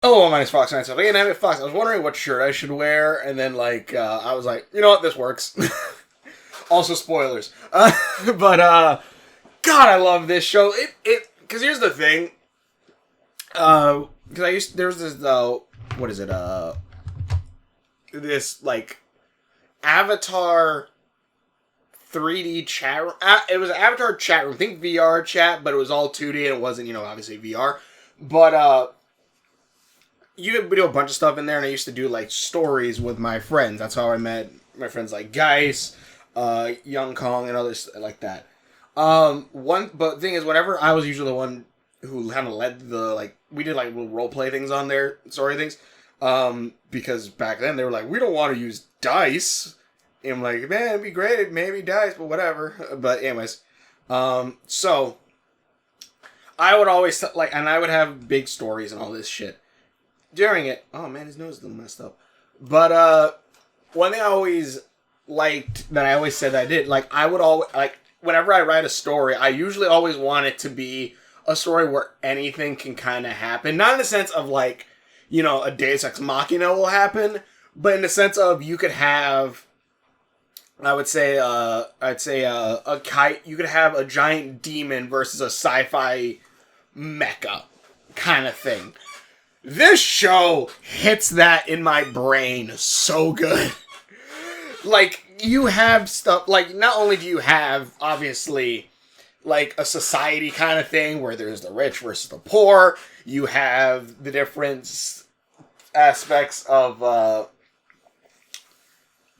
Oh, my name's Fox 97. Again, I'm Fox. I was wondering what shirt I should wear, and then, I was like, you know what, this works. Also, spoilers. God, I love this show. Because here's the thing. Because there's this, what is it, this, Avatar 3D chat room. It was an Avatar chat room. Think VR chat, but it was all 2D, and it wasn't, obviously VR. But, you could do a bunch of stuff in there, and I used to do stories with my friends. That's how I met my friends like Geis, Young Kong, and others like that. But the thing is, whenever I was usually the one who kind of led we did little role play things on there, story things. Because back then they were like, we don't want to use dice. And I'm like, man, it'd be great, maybe dice, but whatever. But anyways, so I would always and I would have big stories and all this shit. During it, oh man, his nose is messed up. But one thing I always liked that I always said that I did, I would always whenever I write a story, I usually always want it to be a story where anything can kind of happen. Not in the sense of a Deus Ex Machina will happen, but in the sense of you could have, I'd say a kite. You could have a giant demon versus a sci-fi mecha kind of thing. This show hits that in my brain so good. You have stuff, not only do you have, obviously, a society kind of thing where there's the rich versus the poor, you have the different aspects of,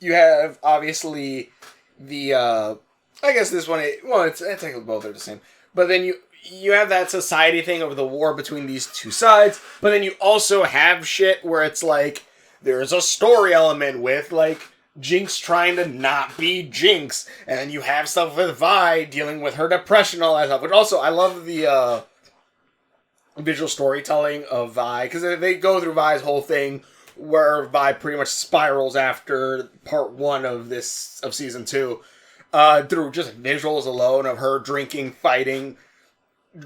you have, obviously, the, I guess this one, it's technically both are the same, but then you have that society thing of the war between these two sides, but then you also have shit where it's there's a story element with, Jinx trying to not be Jinx, and then you have stuff with Vi dealing with her depression and all that stuff, which also, I love the, visual storytelling of Vi, because they go through Vi's whole thing, where Vi pretty much spirals after part 1 of season 2, through just visuals alone of her drinking, fighting,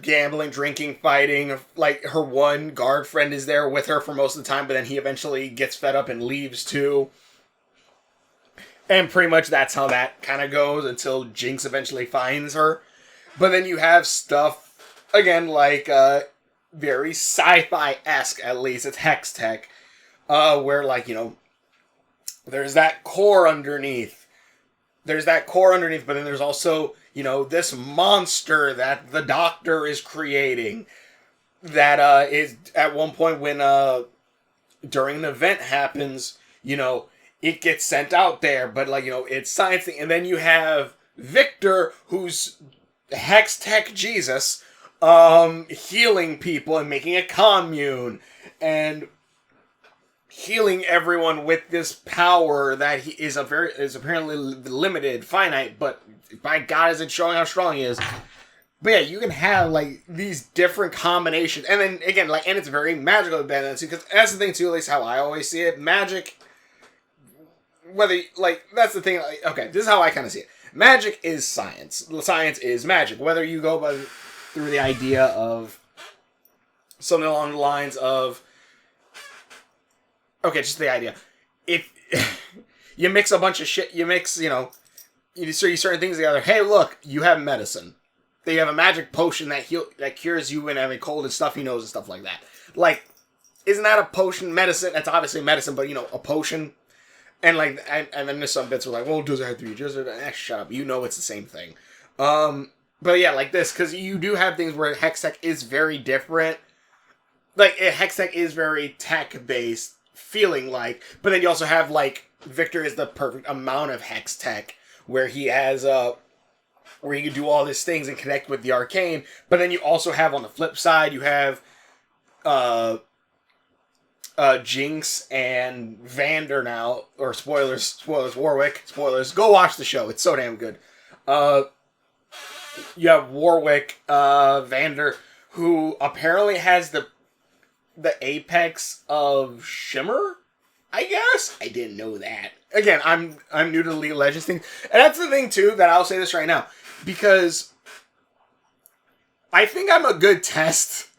gambling, drinking, fighting. Her one guard friend is there with her for most of the time, but then he eventually gets fed up and leaves too. And pretty much that's how that kind of goes until Jinx eventually finds her. But then you have stuff, again, very sci-fi-esque, at least. It's hex tech. Where, there's that core underneath. But then there's also, this monster that the Doctor is creating. That, is, at one point when, during an event happens, it gets sent out there, but, it's science thing. And then you have Victor, who's Hex Tech Jesus, healing people and making a commune. And healing everyone with this power that he is apparently limited, finite, but by God, is it showing how strong he is. But yeah, you can have these different combinations, and then again, and it's very magical because that's the thing too. At least how I always see it, magic. Whether that's the thing. Okay, this is how I kind of see it. Magic is science. Science is magic. Whether you go through the idea of something along the lines of, okay, just the idea. If you mix a bunch of shit, you certain things together. Hey, look, you have medicine. You have a magic potion that cures you when having cold and stuffy nose and stuff like that. Isn't that a potion? Medicine? That's obviously medicine, but a potion. And and then there's some bits where well, does it have to be just? Shut up. It's the same thing. But yeah, this, because you do have things where Hex Tech is very different. Hex Tech is very tech-based, feeling but then you also have, Victor is the perfect amount of Hex Tech, where he has, where he can do all these things and connect with the Arcane, but then you also have, on the flip side, you have, Jinx and Vander now, or spoilers, Warwick, spoilers, go watch the show, it's so damn good. You have Warwick, Vander, who apparently has the apex of Shimmer, I guess? I didn't know that. Again, I'm new to the League of Legends thing, and that's the thing too, that I'll say this right now, because I think I'm a good test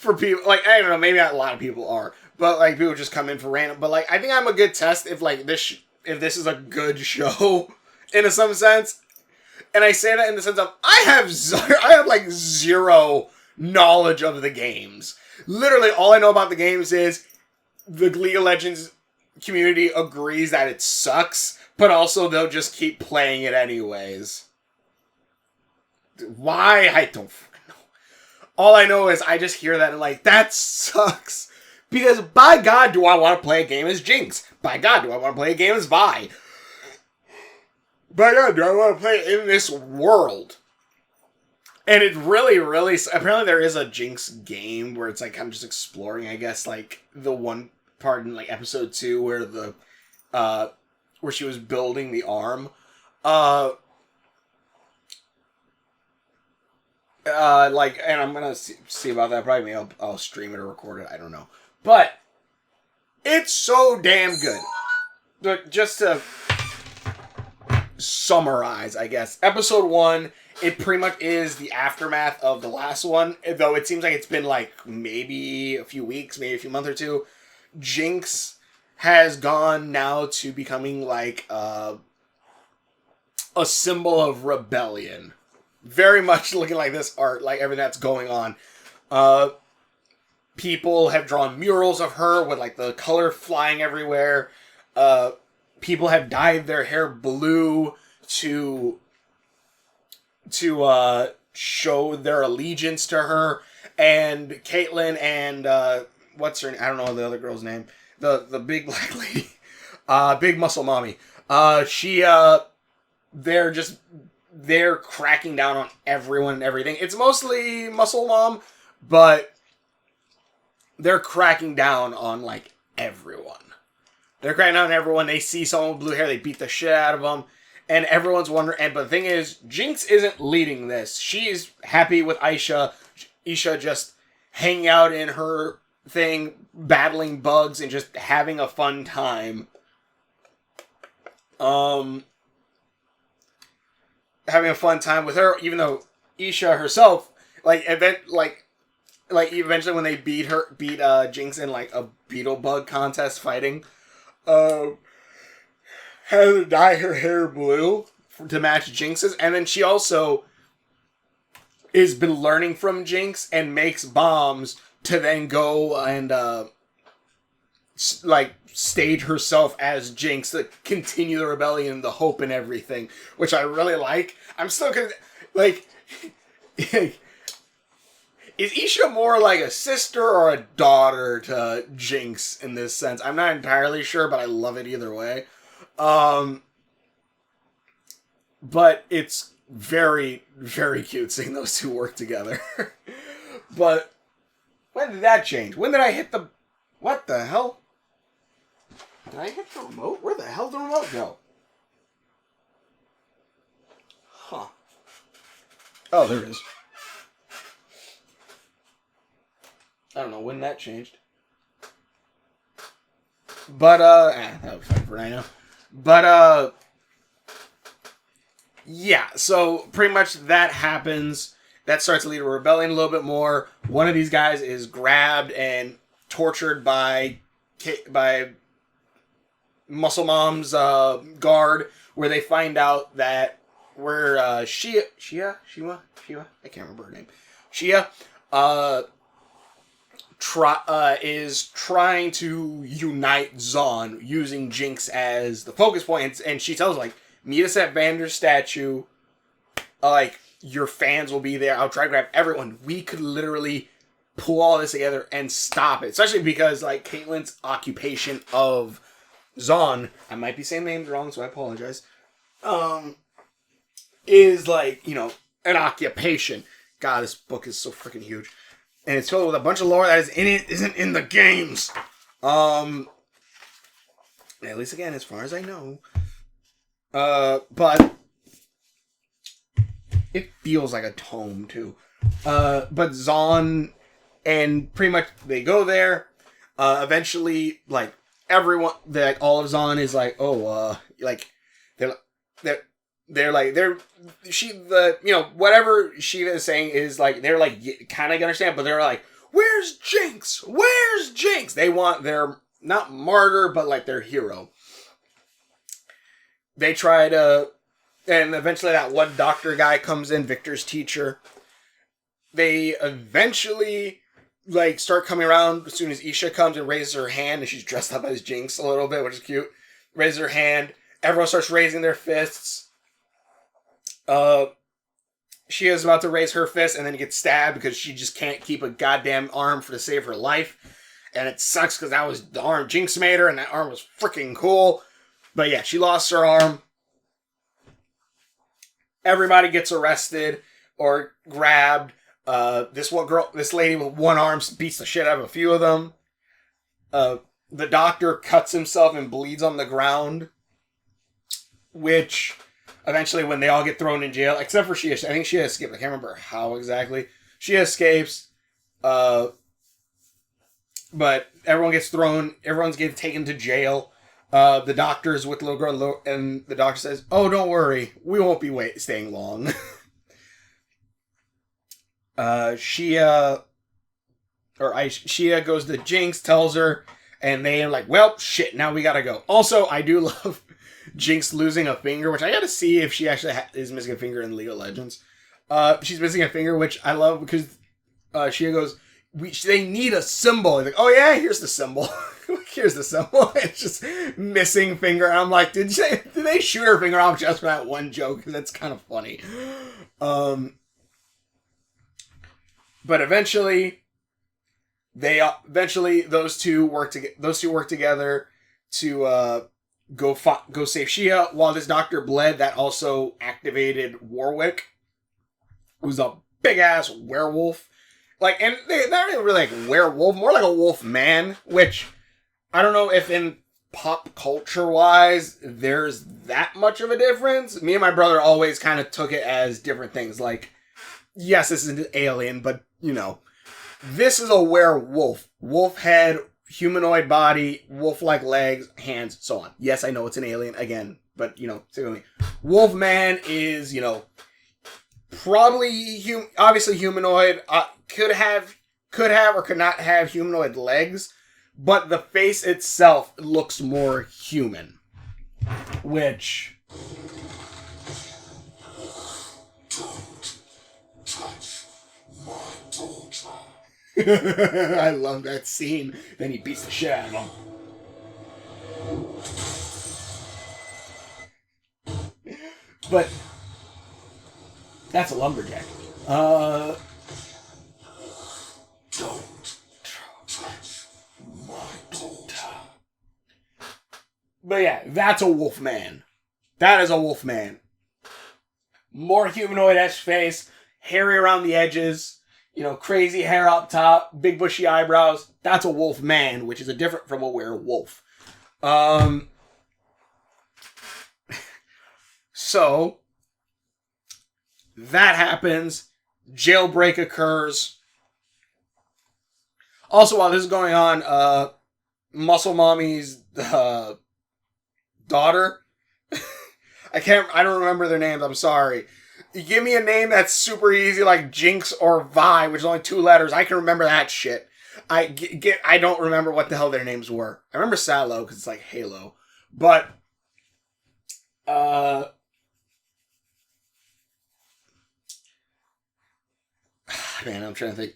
for people, like, I don't know, maybe not a lot of people are, but, like, people just come in for random, but, like, I think I'm a good test if, like, if this is a good show, in some sense, and I say that in the sense of, I have, like, zero knowledge of the games. Literally, all I know about the games is the League of Legends community agrees that it sucks, but also they'll just keep playing it anyways. Why? I don't fucking know. All I know is I just hear that and like, that sucks. Because by God, do I want to play a game as Jinx? By God, do I want to play a game as Vi? By God, do I want to play it in this world? And it really, really... Apparently there is a Jinx game where it's like kind of just exploring, I guess, like the one part in like episode 2 where where she was building the arm. Like, and I'm gonna see about that. Probably maybe I'll stream it or record it. I don't know. But it's so damn good. But just to summarize, I guess, episode 1, it pretty much is the aftermath of the last one. Though it seems like it's been like maybe a few weeks, maybe a few months or two. Jinx has gone now to becoming like a symbol of rebellion. Very much looking like this art, like everything that's going on. People have drawn murals of her with like the color flying everywhere. People have dyed their hair blue to show their allegiance to her. And Caitlyn and what's her name? I don't know the other girl's name. The big black lady. Big muscle mommy. They're cracking down on everyone and everything. It's mostly muscle mom, but they're cracking down on like everyone. They're cracking down on everyone. They see someone with blue hair, they beat the shit out of them. And everyone's wondering, but the thing is, Jinx isn't leading this. She's happy with Isha just hanging out in her thing, battling bugs, and just having a fun time. Having a fun time with her, even though Isha herself, eventually when they beat Jinx in like a beetle bug contest fighting, had her dye her hair blue to match Jinx's, and then she also has been learning from Jinx and makes bombs to then go and stage herself as Jinx to continue the rebellion, the hope and everything, which I really like. I'm still gonna is Isha more like a sister or a daughter to Jinx in this sense? I'm not entirely sure, but I love it either way. But it's very, very cute seeing those two work together. But when did that change? When did I hit the... What the hell? Did I hit the remote? Where the hell did the remote go? Huh. Oh, there it is. I don't know when that changed. But, that was fine for right now. But, yeah, so pretty much that happens. That starts to lead to rebellion a little bit more. One of these guys is grabbed and tortured by Muscle Mom's guard, where they find out that Shia, I can't remember her name. Shia, is trying to unite Zaun using Jinx as the focus point, and she tells meet us at Vander's statue. Your fans will be there. I'll try to grab everyone. We could literally pull all this together and stop it. Especially because, Caitlyn's occupation of Zaun, I might be saying names wrong, so I apologize, is, an occupation. God, this book is so freaking huge. And it's filled with a bunch of lore that isn't in the games. At least, again, as far as I know. But it feels like a tome, too. But Zaun, and pretty much they go there. Eventually, everyone, all of Zaun is whatever Shiva is saying is, they're, kind of understand, but they're where's Jinx? Where's Jinx? They want their, not martyr, but like their hero. They try to, and eventually that one doctor guy comes in, Victor's teacher. They eventually like start coming around as soon as Isha comes and raises her hand, and she's dressed up as Jinx a little bit, which is cute. Raises her hand. Everyone starts raising their fists. She is about to raise her fist and then gets stabbed because she just can't keep a goddamn arm to save her life. And it sucks because that was the arm Jinx made her, and that arm was freaking cool. But yeah, she lost her arm. Everybody gets arrested or grabbed. This lady with one arm beats the shit out of a few of them. The doctor cuts himself and bleeds on the ground. Which, eventually, when they all get thrown in jail, except for I think she escaped. I can't remember how exactly. She escapes. But everyone's getting taken to jail. The doctor's with the little girl, and the doctor says, "Oh, don't worry. We won't be staying long." Shia goes to Jinx, tells her, and they are like, well, shit, now we gotta go. Also, I do love Jinx losing a finger, which I gotta see if she actually is missing a finger in League of Legends. She's missing a finger, which I love because Shia goes, they need a symbol. He's like, oh yeah, here's the symbol. Here's the symbol. It's just missing finger. And I'm like, did they shoot her finger off just for that one joke? Because that's kind of funny. But eventually those two work together to go save Shia. While this doctor bled, that also activated Warwick, who's a big ass werewolf. Like, and they're not even really like werewolf, more like a wolf man, which I don't know if in pop culture wise there's that much of a difference. Me and my brother always kind of took it as different things. Like, yes, this is an alien, but you know, this is a werewolf. Wolf head, humanoid body, wolf-like legs, hands, so on. Yes, I know it's an alien again, but you know, Wolfman is, you know, probably obviously humanoid. Could have or could not have humanoid legs, but the face itself looks more human, which. I love that scene. Then he beats the shit out of him. But that's a lumberjack. Don't touch my daughter. But yeah, that's a wolf man. That is a wolf man. More humanoid-esque face, hairy around the edges. You know, crazy hair up top, big bushy eyebrows. That's a wolf man, which is a different from a werewolf. So that happens. Jailbreak occurs. Also, while this is going on, Muscle Mommy's daughter. I don't remember their names. I'm sorry. You give me a name that's super easy, like Jinx or Vi, which is only 2 letters. I can remember that shit. I don't remember what the hell their names were. I remember Salo because it's like Halo, but man, I'm trying to think.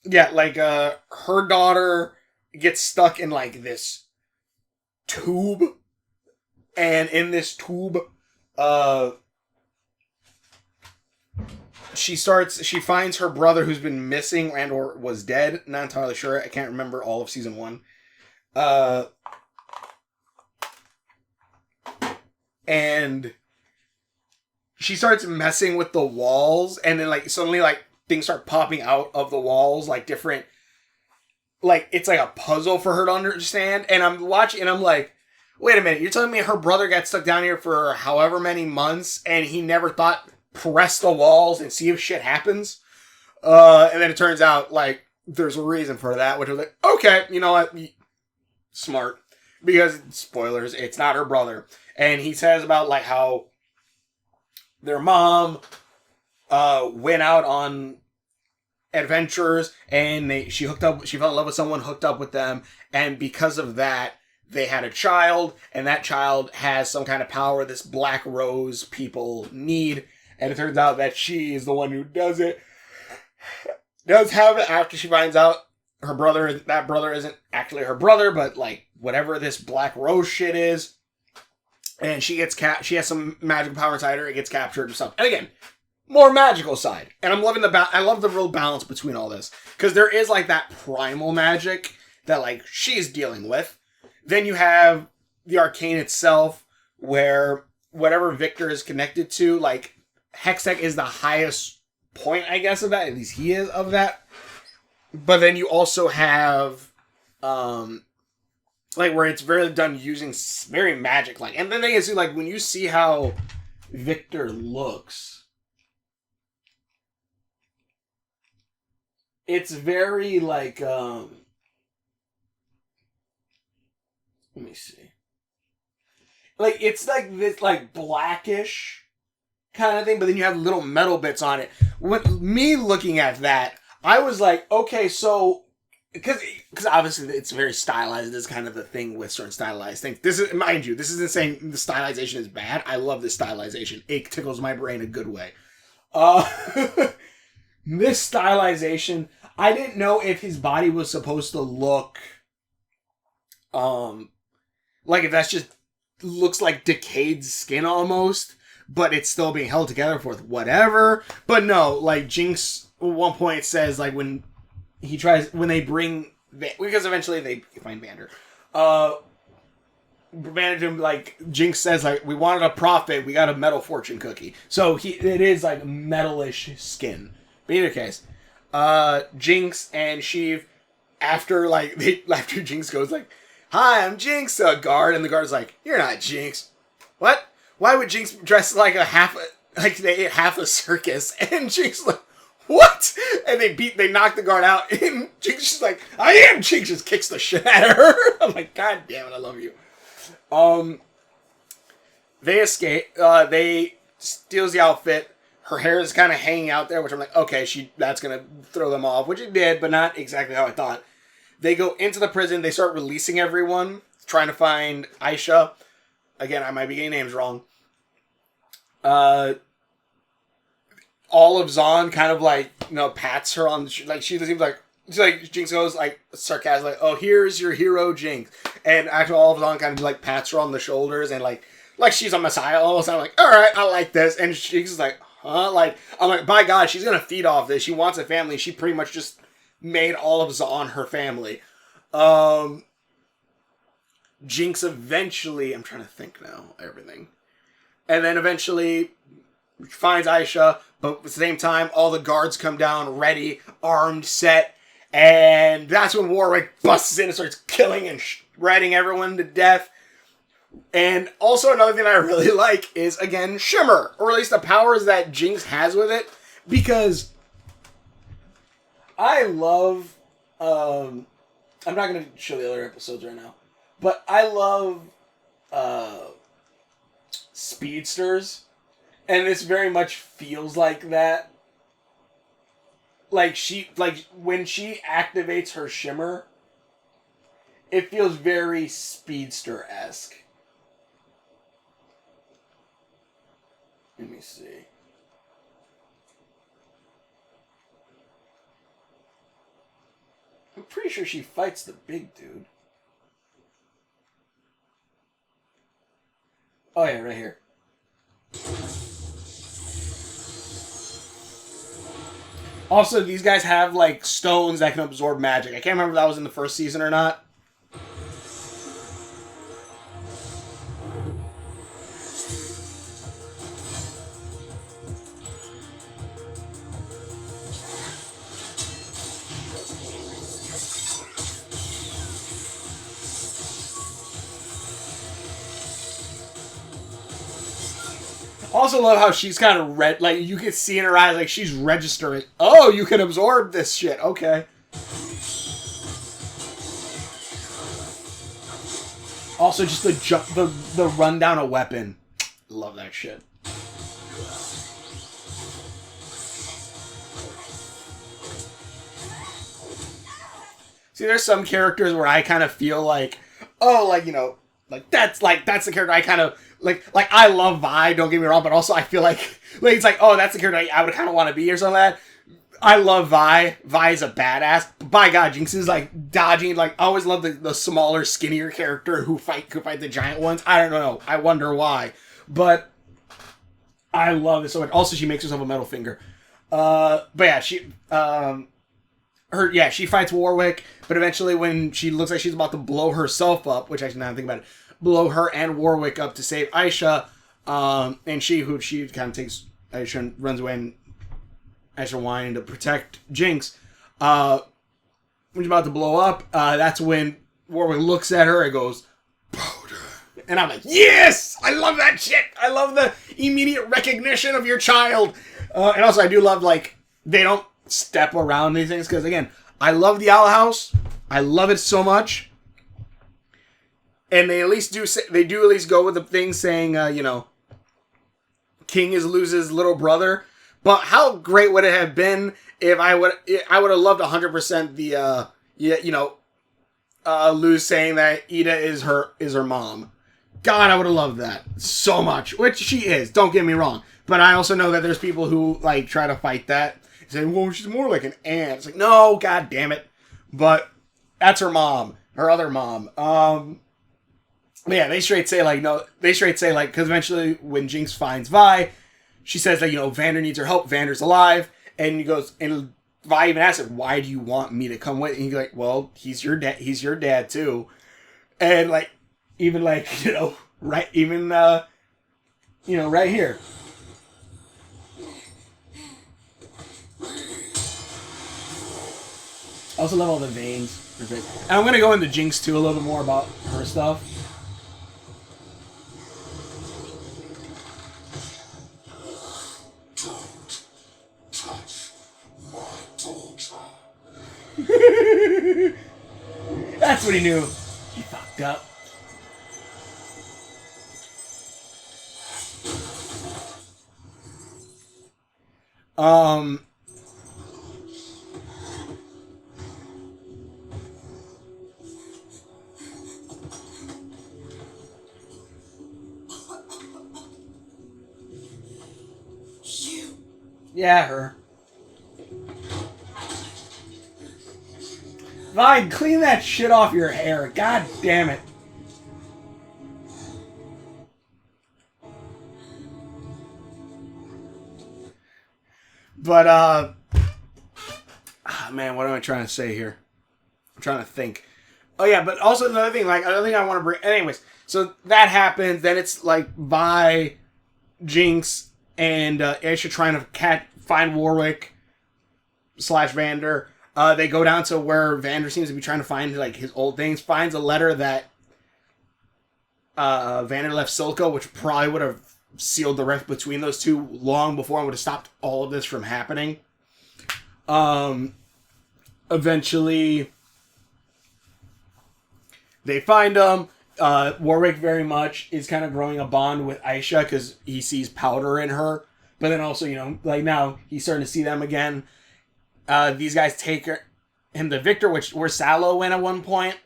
Yeah, like her daughter gets stuck in like this tube, and in this tube, she finds her brother who's been missing and or was dead. Not entirely sure. I can't remember all of season 1. And she starts messing with the walls, and then like suddenly like things start popping out of the walls, like different, like it's like a puzzle for her to understand. And I'm watching and I'm like, wait a minute, you're telling me her brother got stuck down here for however many months and he never thought press the walls and see if shit happens? And then it turns out like there's a reason for that, which was like, okay, you know what? Smart. Because, spoilers, it's not her brother. And he says about like how their mom went out on adventurers, and she fell in love with someone, hooked up with them, and because of that, they had a child, and that child has some kind of power this Black Rose people need, and it turns out that she is the one who does it. Does have it after she finds out that brother isn't actually her brother, but like whatever this Black Rose shit is, and she has some magical power inside her, it gets captured or something. And again, more magical side. And I'm loving I love the real balance between all this. Because there is like that primal magic that like she's dealing with. Then you have the Arcane itself, where whatever Victor is connected to, like Hextech is the highest point, I guess, of that. At least he is of that. But then you also have like where it's very done using very magic like. And then they see like when you see how Victor looks, it's very like let me see. Like it's like this like blackish kind of thing, but then you have little metal bits on it. When me looking at that, I was like, okay, so because obviously it's very stylized. This is kind of the thing with certain stylized things. This is, mind you, this isn't saying the stylization is bad. I love this stylization. It tickles my brain a good way. This stylization, I didn't know if his body was supposed to look, like if that's just looks like decayed skin almost, but it's still being held together for whatever. But no, like Jinx at one point says like when they bring, because eventually they find Vander, Vander, like Jinx says like we wanted a prophet, we got a metal fortune cookie. So it is like metalish skin. But in either case, Jinx and Sheev, after Jinx goes like, "Hi, I'm Jinx, guard," and the guard's like, "You're not Jinx." What? Why would Jinx dress like they ate half a circus? And Jinx like, what? And they knock the guard out, and Jinx is like, "I am Jinx," just kicks the shit out of her. I'm like, God damn it, I love you. They escape. They steals the outfit. Her hair is kind of hanging out there, which I'm like, okay, that's going to throw them off, which it did, but not exactly how I thought. They go into the prison. They start releasing everyone, trying to find Aisha. Again, I might be getting names wrong. All of Zahn kind of like, pats her on the like she seems like, Jinx goes like sarcastic, like, "Oh, here's your hero, Jinx." And actually all of Zahn kind of like pats her on the shoulders and like she's a messiah almost. I'm like, all right, I like this. And Jinx is like, huh? Like, I'm like, by God, she's going to feed off this. She wants a family. She pretty much just made all of Zahn her family. Jinx eventually, I'm trying to think now, everything. And then eventually finds Aisha, but at the same time, all the guards come down, ready, armed, set, and that's when Warwick busts in and starts killing and shredding everyone to death. And also another thing I really like is, again, Shimmer, or at least the powers that Jinx has with it, because I love, I'm not going to show the other episodes right now, but I love speedsters, and this very much feels like that. Like when she activates her Shimmer, it feels very speedster-esque. Let me see. I'm pretty sure she fights the big dude. Oh yeah, right here. Also, these guys have like stones that can absorb magic. I can't remember if that was in the first season or not. Also love how she's kind of like you can see in her eyes, like she's registering. Oh, you can absorb this shit. Okay. Also, just the rundown of weapon. Love that shit. See, there's some characters where I kind of feel like, oh, like, you know, that's the character I kind of like I love Vi, don't get me wrong, but also I feel like it's like, oh, that's the character I would kind of want to be or something like that. I love Vi. Vi is a badass. But by God, Jinx is like dodging. Like, I always love the smaller, skinnier character who fight the giant ones. I don't know. I wonder why. But I love it so much. Also, she makes herself a metal finger. But yeah, she fights Warwick, but eventually when she looks like she's about to blow herself up, which actually now I think about it, blow her and Warwick up to save Aisha, and she kind of takes Aisha and runs away, and Aisha wanting to protect Jinx. When she's about to blow up, that's when Warwick looks at her and goes, powder. And I'm like, yes! I love that shit! I love the immediate recognition of your child. And also I do love, like, they don't step around these things, because again, I love the Owl House. I love it so much. And they at least do at least go with the thing saying, you know, King is Luz's little brother. But how great would it have been if I would have loved 100% the Luz saying that Ida is her mom. God, I would have loved that so much, which she is. Don't get me wrong, but I also know that there's people who like try to fight that, saying, "Well, she's more like an aunt." It's like, no, God damn it, but that's her mom, her other mom. Yeah, they straight say like because eventually when Jinx finds Vi, she says that, you know, Vander needs her help. Vander's alive. And he goes, and Vi even asks her, why do you want me to come with? And he's like, well, he's your dad. He's your dad too. And like, even like, you know, right here. I also love all the veins. And I'm going to go into Jinx too, a little bit more about her stuff. That's what he knew. He fucked up. Yeah, her. Vi, clean that shit off your hair. God damn it. But, man, what am I trying to say here? I'm trying to think. Oh, yeah, but also another thing, like, another thing I want to bring... Anyways, so that happens, then it's, like, Vi, Jinx, and Aisha trying to find Warwick / Vander. They go down to where Vander seems to be trying to find, like, his old things. Finds a letter that Vander left Silco, which probably would have sealed the rift between those two long before and would have stopped all of this from happening. Eventually, they find him. Warwick very much is kind of growing a bond with Aisha because he sees powder in her. But then also, you know, like now he's starting to see them again. These guys take him to Victor, where Sallow went at one point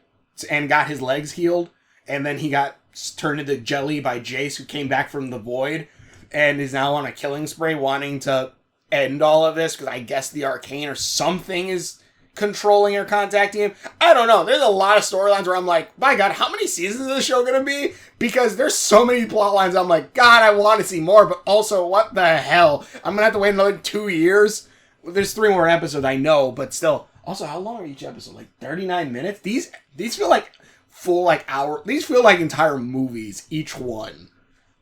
and got his legs healed. And then he got turned into jelly by Jace, who came back from the void and is now on a killing spree, wanting to end all of this because I guess the Arcane or something is controlling or contacting him. I don't know. There's a lot of storylines where I'm like, my God, how many seasons is the show going to be? Because there's so many plot lines. I'm like, God, I want to see more, but also, what the hell? I'm going to have to wait another 2 years. There's 3 more episodes, I know, but still. Also, how long are each episode? Like 39 minutes? These feel like full, like, hour. These feel like entire movies, each one.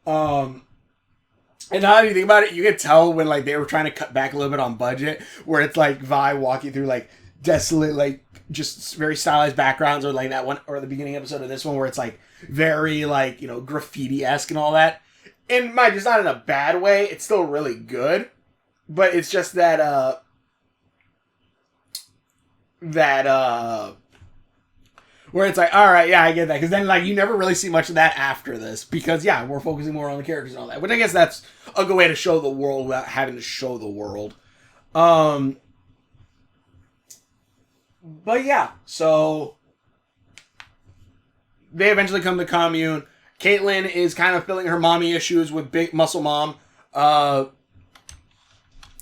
And now that you think about it, you can tell when, like, they were trying to cut back a little bit on budget, where it's like Vi walking through, like, desolate, like, just very stylized backgrounds, or like that one, or the beginning episode of this one where it's like very, like, you know, graffiti-esque and all that. And mind, it's not in a bad way. It's still really good, but it's just that where it's like, all right, yeah, I get that, because then, like, you never really see much of that after this, because yeah, we're focusing more on the characters and all that. Which I guess that's a good way to show the world without having to show the world. But yeah, so they eventually come to commune. Caitlyn is kind of filling her mommy issues with Big Muscle Mom.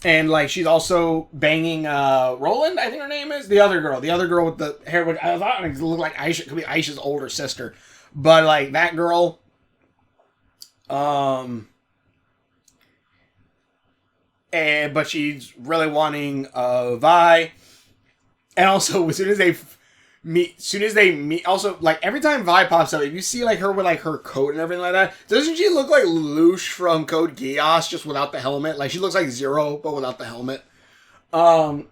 And like she's also banging Roland, I think her name is. The other girl with the hair, which I thought it looked like Aisha, could be Aisha's older sister. But like that girl, but she's really wanting Vi. And also, as soon as they meet, also, like, every time Vi pops up, if you see, like, her with, like, her coat and everything like that, doesn't she look like Lelouch from Code Geass, just without the helmet? Like, she looks like Zero, but without the helmet. But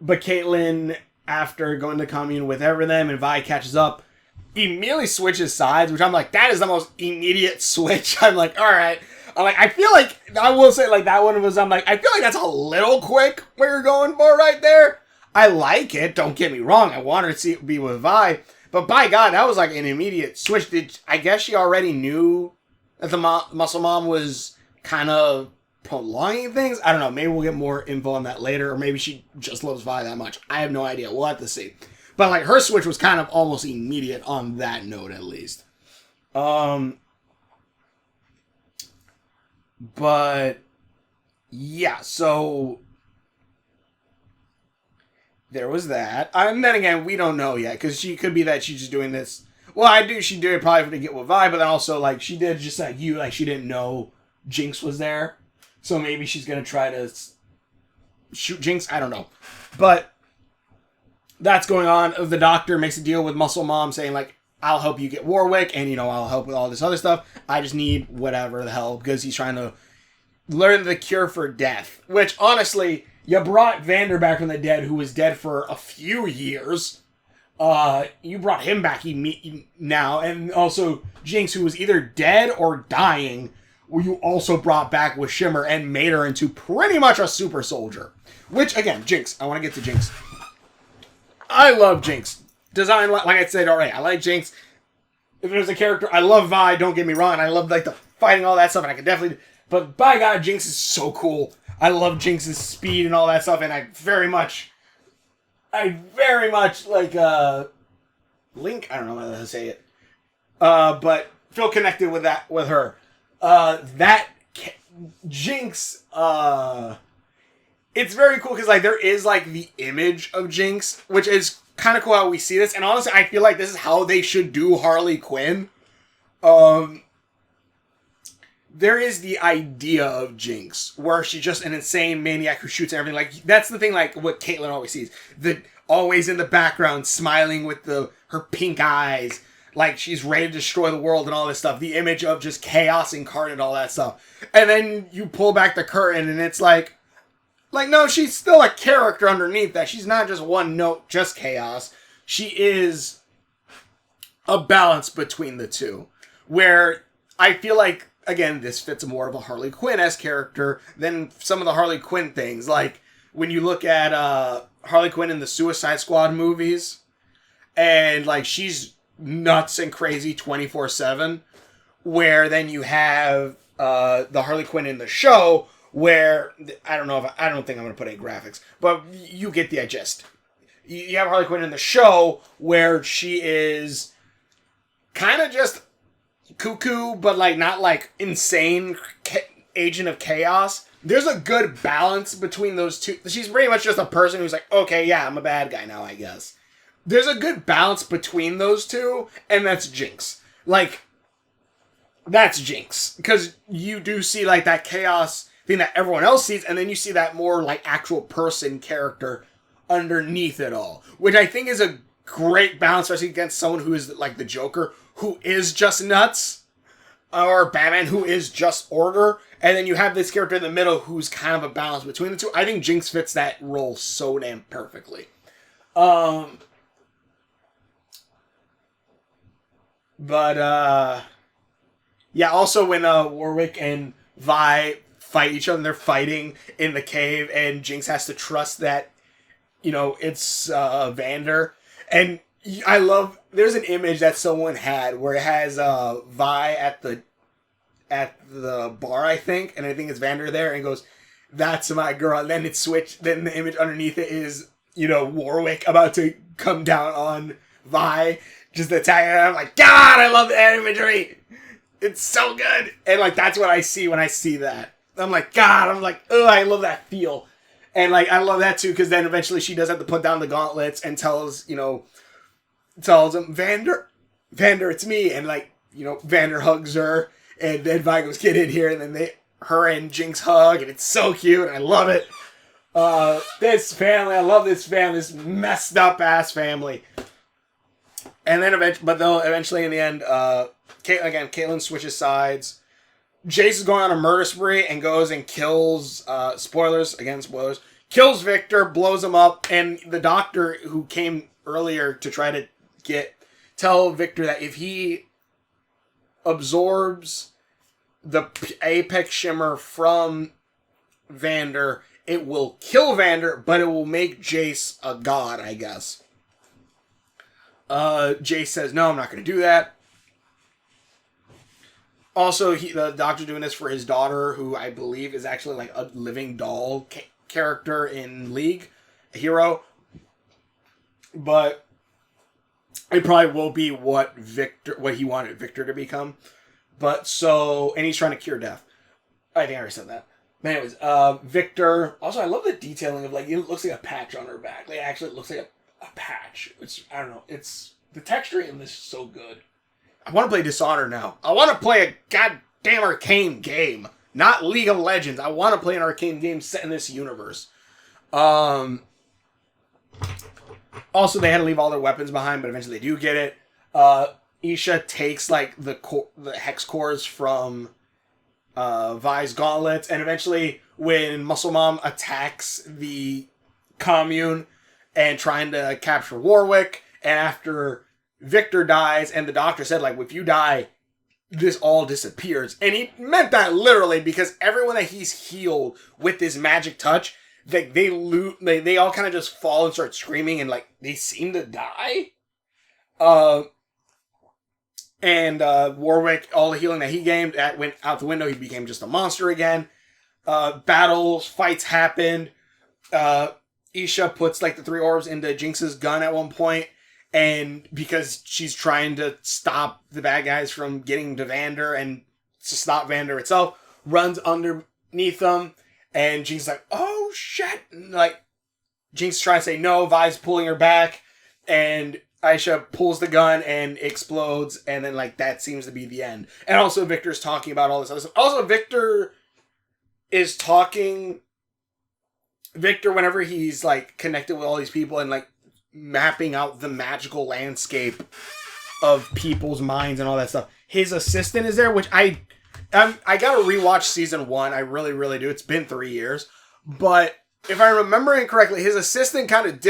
Caitlyn, after going to commune with them, and Vi catches up, immediately switches sides, which I'm like, that is the most immediate switch. I'm like, alright. I feel like, I will say, like, that one was, I feel like that's a little quick what you're going for right there. I like it, don't get me wrong. I want her to be with Vi. But by God, that was like an immediate switch. I guess she already knew that the Muscle Mom was kind of prolonging things. I don't know. Maybe we'll get more info on that later. Or maybe she just loves Vi that much. I have no idea. We'll have to see. But like her switch was kind of almost immediate on that note, at least. But yeah, so there was that. And then again, we don't know yet, because she could be that she's just doing this. Well, she did it probably to get with Vi, but then also, like, she did just like you, like, she didn't know Jinx was there. So maybe she's going to try to shoot Jinx. I don't know. But that's going on. The doctor makes a deal with Muscle Mom saying, like, I'll help you get Warwick, and, I'll help with all this other stuff. I just need whatever the hell, because he's trying to learn the cure for death. Which, honestly, you brought Vander back from the dead, who was dead for a few years. You brought him back now, and also Jinx, who was either dead or dying, you also brought back with Shimmer and made her into pretty much a super soldier. Which, again, Jinx. I want to get to Jinx. I love Jinx. Design, like I said already, I like Jinx. If there's a character, I love Vi, don't get me wrong, I love, like, the fighting, all that stuff, and I could definitely, but by God, Jinx is so cool. I love Jinx's speed and all that stuff, and I very much, like, Link, I don't know how to say it, but feel connected with her. Jinx, it's very cool, because, like, there is, like, the image of Jinx, which is kind of cool how we see this, and honestly, I feel like this is how they should do Harley Quinn. There is the idea of Jinx, where she's just an insane maniac who shoots everything. Like, that's the thing, like, what Caitlyn always sees. Always in the background, smiling with her pink eyes, like she's ready to destroy the world and all this stuff. The image of just chaos incarnate, all that stuff. And then you pull back the curtain, and it's like, no, she's still a character underneath that. She's not just one note, just chaos. She is a balance between the two. Where I feel like, again, this fits more of a Harley Quinn-esque character than some of the Harley Quinn things. Like, when you look at Harley Quinn in the Suicide Squad movies, and, like, she's nuts and crazy 24/7, where then you have the Harley Quinn in the show, where, I don't think I'm going to put any graphics, but you get the gist. You have Harley Quinn in the show, where she is kind of just cuckoo, but, like, not, like, insane agent of chaos. There's a good balance between those two. She's pretty much just a person who's like, okay, yeah, I'm a bad guy now, I guess. There's a good balance between those two, and that's Jinx. Like, that's Jinx. Because you do see, like, that chaos thing that everyone else sees, and then you see that more, like, actual person character underneath it all. Which I think is a great balance, especially against someone who is, like, the Joker, who is just nuts, or Batman, who is just order, and then you have this character in the middle who's kind of a balance between the two. I think Jinx fits that role so damn perfectly. Yeah, also when Warwick and Vi fight each other, they're fighting in the cave, and Jinx has to trust that, it's Vander. And I love, there's an image that someone had where it has Vi at the bar, I think, and I think it's Vander there, and goes, "That's my girl." And then it's switched. Then the image underneath it is Warwick about to come down on Vi, just attacking her. I'm like, God, I love the imagery. It's so good. And, like, that's what I see when I see that. I'm like, God, oh, I love that feel. And, like, I love that, too, because then eventually she does have to put down the gauntlets and tells him, Vander, it's me. And, like, Vander hugs her, and then Vi goes, get in here, and then her and Jinx hug, and it's so cute, and I love it. This family, I love this family, this messed up ass family. And then eventually in the end, Caitlyn switches sides. Jace is going on a murder spree and goes and kills, spoilers, kills Victor, blows him up, and the doctor who came earlier to try to tell Victor that if he absorbs the Apex Shimmer from Vander, it will kill Vander, but it will make Jace a god, I guess. Jace says, no, I'm not going to do that. Also, the doctor doing this for his daughter, who I believe is actually like a living doll character in League, a hero. But it probably will be what he wanted Victor to become. And he's trying to cure death. I think I already said that. But anyways, Victor, also I love the detailing of, like, it looks like a patch on her back. Like, actually it looks like a patch. I don't know, the texture in this is so good. I want to play Dishonored now. I want to play a goddamn Arcane game. Not League of Legends. I want to play an Arcane game set in this universe. Also, they had to leave all their weapons behind, but eventually they do get it. Isha takes, like, the hex cores from Vi's gauntlets, and eventually when Muscle Mom attacks the commune and trying to capture Warwick, and after Victor dies, and the doctor said, like, if you die, this all disappears. And he meant that literally, because everyone that he's healed with this magic touch, they all kind of just fall and start screaming, and, like, they seem to die. Warwick, all the healing that he gained went out the window. He became just a monster again. Fights happened. Isha puts, like, the 3 orbs into Jinx's gun at one point, and because she's trying to stop the bad guys from getting to Vander and to stop Vander itself, runs underneath them, and Jinx's like, oh shit! And, like, Jinx is trying to say no, Vi's pulling her back, and Aisha pulls the gun and explodes, and then, like, that seems to be the end. And also Victor's talking about all this other stuff. Also, Victor, whenever he's, like, connected with all these people and, like, mapping out the magical landscape of people's minds and all that stuff, his assistant is there, which I gotta rewatch season 1. I really, really do. It's been 3 years. But if I'm remembering correctly, his assistant kind of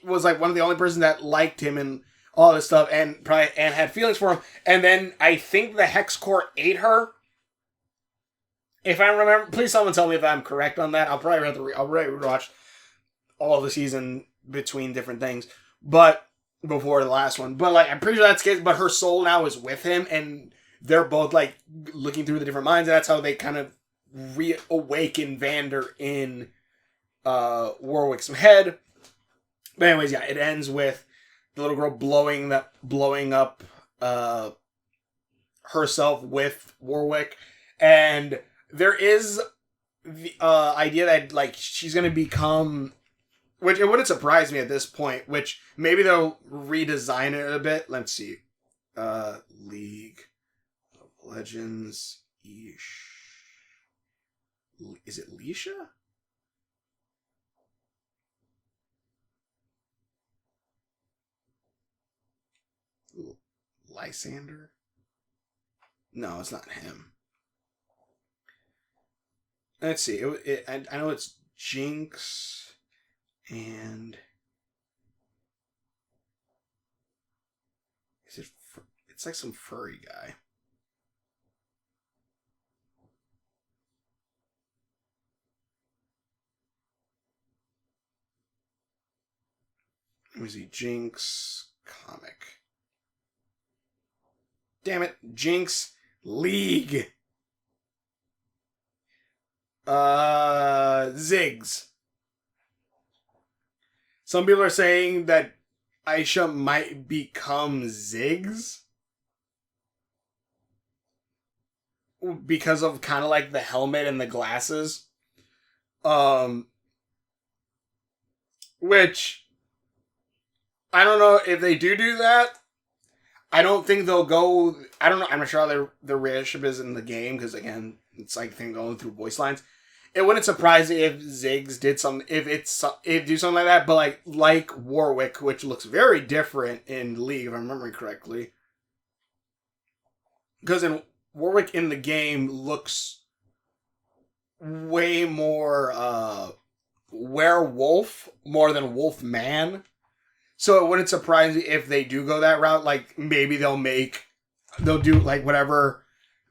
was, like, one of the only persons that liked him and all this stuff, and had feelings for him. And then I think the Hex Core ate her. If I remember, please someone tell me if I'm correct on that. I'll probably have to rewatch all of the season between different things, but before the last one. But, like, I'm pretty sure that's the case. But her soul now is with him, and they're both, like, looking through the different minds. And that's how they kind of reawaken Vander in Warwick's head. But anyways, yeah, it ends with the little girl blowing up herself with Warwick, and there is the idea that, like, she's gonna become, which it wouldn't surprise me at this point, which maybe they'll redesign it a bit. Let's see, League of Legends, is it Leisha? Lysander? No, it's not him. Let's see. I know it's Jinx and it's like some furry guy. Let me see. Jinx comic. Damn it. Jinx League. Ziggs. Some people are saying that Aisha might become Ziggs because of kind of like the helmet and the glasses. Which I don't know if they do that. I don't think they'll go. I don't know. I'm not sure how their relationship is in the game because again, it's like thing going through voice lines. It wouldn't surprise me if Ziggs did some if do something like that, but like Warwick, which looks very different in League, if I'm remembering correctly. Because in Warwick in the game looks way more werewolf more than wolfman. So it wouldn't surprise me if they do go that route. Like maybe they'll do like whatever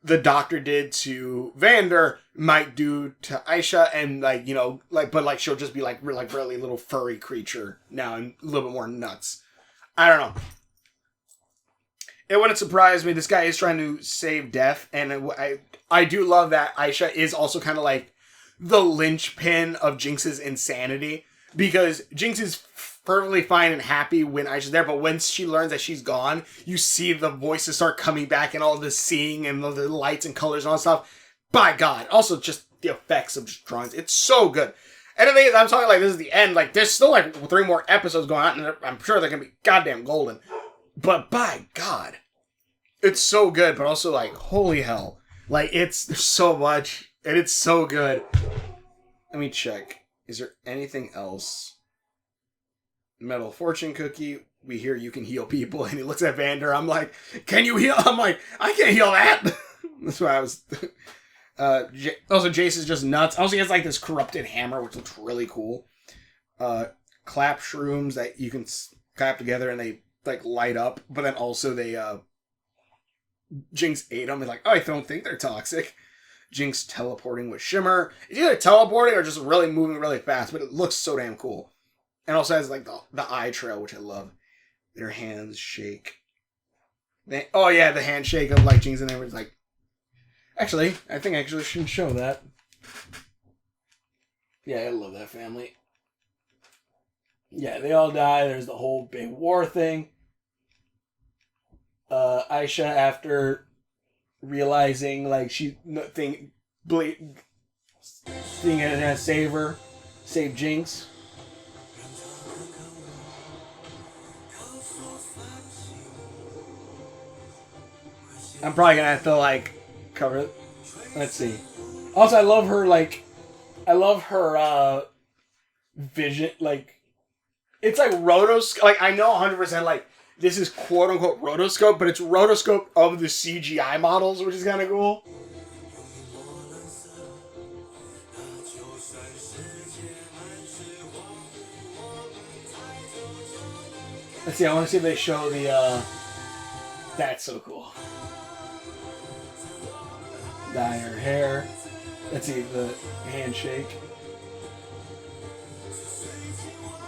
the Doctor did to Vander might do to Aisha, and like, you know, like, but like she'll just be like really little furry creature now and a little bit more nuts. I don't know. It wouldn't surprise me. This guy is trying to save Death, and I do love that Aisha is also kind of like the linchpin of Jinx's insanity, because Jinx is perfectly fine and happy when Aisha's there, but once she learns that she's gone, you see the voices start coming back and all the seeing and all the lights and colors and all that stuff. By God. Also, just the effects of just drawings. It's so good. And the thing is, I'm talking like this is the end. Like, there's still like 3 more episodes going on, and I'm sure they're going to be goddamn golden. But by God, it's so good, but also like, holy hell. Like, there's so much, and it's so good. Let me check. Is there anything else? Metal fortune cookie. We hear you can heal people, and he looks at Vander. I'm like, can you heal? I'm like, I can't heal that. That's why I was. Also, Jace is just nuts. Also, he has like this corrupted hammer, which looks really cool. Clap shrooms that you can clap together and they like light up, but then also they Jinx ate them and like, oh, I don't think they're toxic. Jinx teleporting with Shimmer. It's either teleporting or just really moving really fast, but it looks so damn cool. And also has like the eye trail, which I love. Their hands shake. The handshake of like Jinx and everyone's like. Actually, I think I actually shouldn't show that. Yeah, I love that family. Yeah, they all die. There's the whole big war thing. Aisha, after realizing like she thing it gonna save Jinx. I'm probably gonna have to like cover it. Let's see. Also, I love her vision. Like, it's like rotoscope. Like, I know 100% like this is quote unquote rotoscope, but it's rotoscope of the CGI models, which is kind of cool. Let's see. I want to see if they show the. That's so cool. Dye her hair. Let's see the handshake.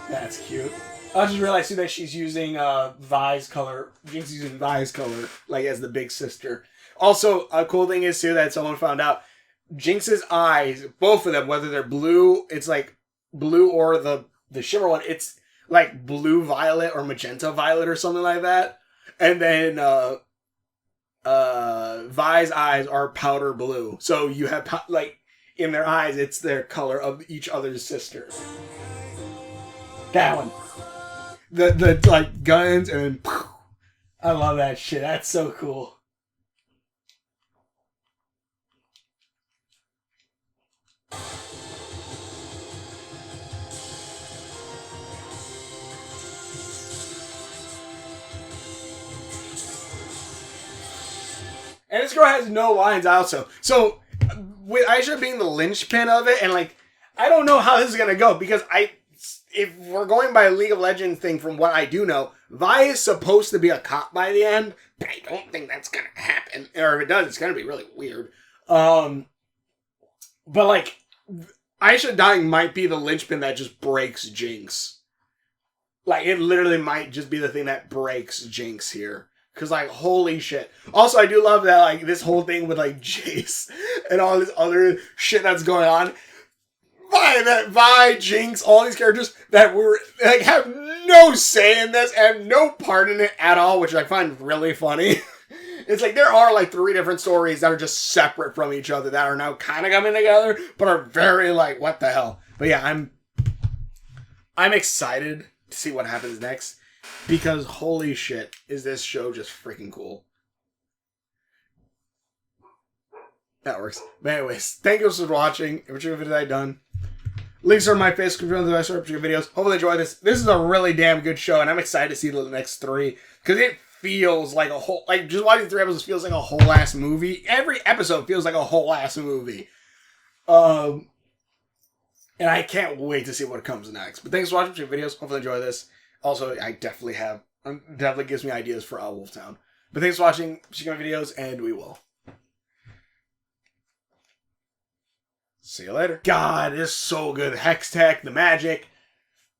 That's cute. I just realized too that she's using Vi's color. Jinx is using Vi's color, like as the big sister. Also, a cool thing is too that someone found out Jinx's eyes, both of them, whether they're blue, it's like blue or the shimmer one, it's like blue violet or magenta violet or something like that. And then Vi's eyes are powder blue. So you have like in their eyes, it's their color of each other's sisters. That one. The like guns and then I love that shit. That's so cool. And this girl has no lines also. So, with Aisha being the linchpin of it, and like, I don't know how this is going to go, because if we're going by a League of Legends thing from what I do know, Vi is supposed to be a cop by the end, but I don't think that's going to happen. Or if it does, it's going to be really weird. But like, Aisha dying might be the linchpin that just breaks Jinx. Like, it literally might just be the thing that breaks Jinx here. Because, like, holy shit. Also, I do love that, like, this whole thing with, like, Jace and all this other shit that's going on. Vi, Jinx, all these characters that were like have no say in this and no part in it at all, which I find really funny. It's like there are like 3 different stories that are just separate from each other that are now kind of coming together, but are very like, what the hell? But yeah, I'm excited to see what happens next because holy shit, is this show just freaking cool. That works. But anyways, thank you for watching. If you're video I done. Links are in my face. Confirm the rest of your videos. Hopefully enjoy this. This is a really damn good show, and I'm excited to see the next 3 because it feels like a whole, like just watching 3 episodes feels like a whole ass movie. Every episode feels like a whole ass movie. And I can't wait to see what comes next. But thanks for watching your videos. Hopefully enjoy this. Also, I definitely gives me ideas for Wolftown. But thanks for watching my videos, and we will. See you later. God, it's so good. Hex tech, the magic,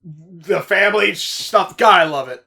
the family stuff. God, I love it.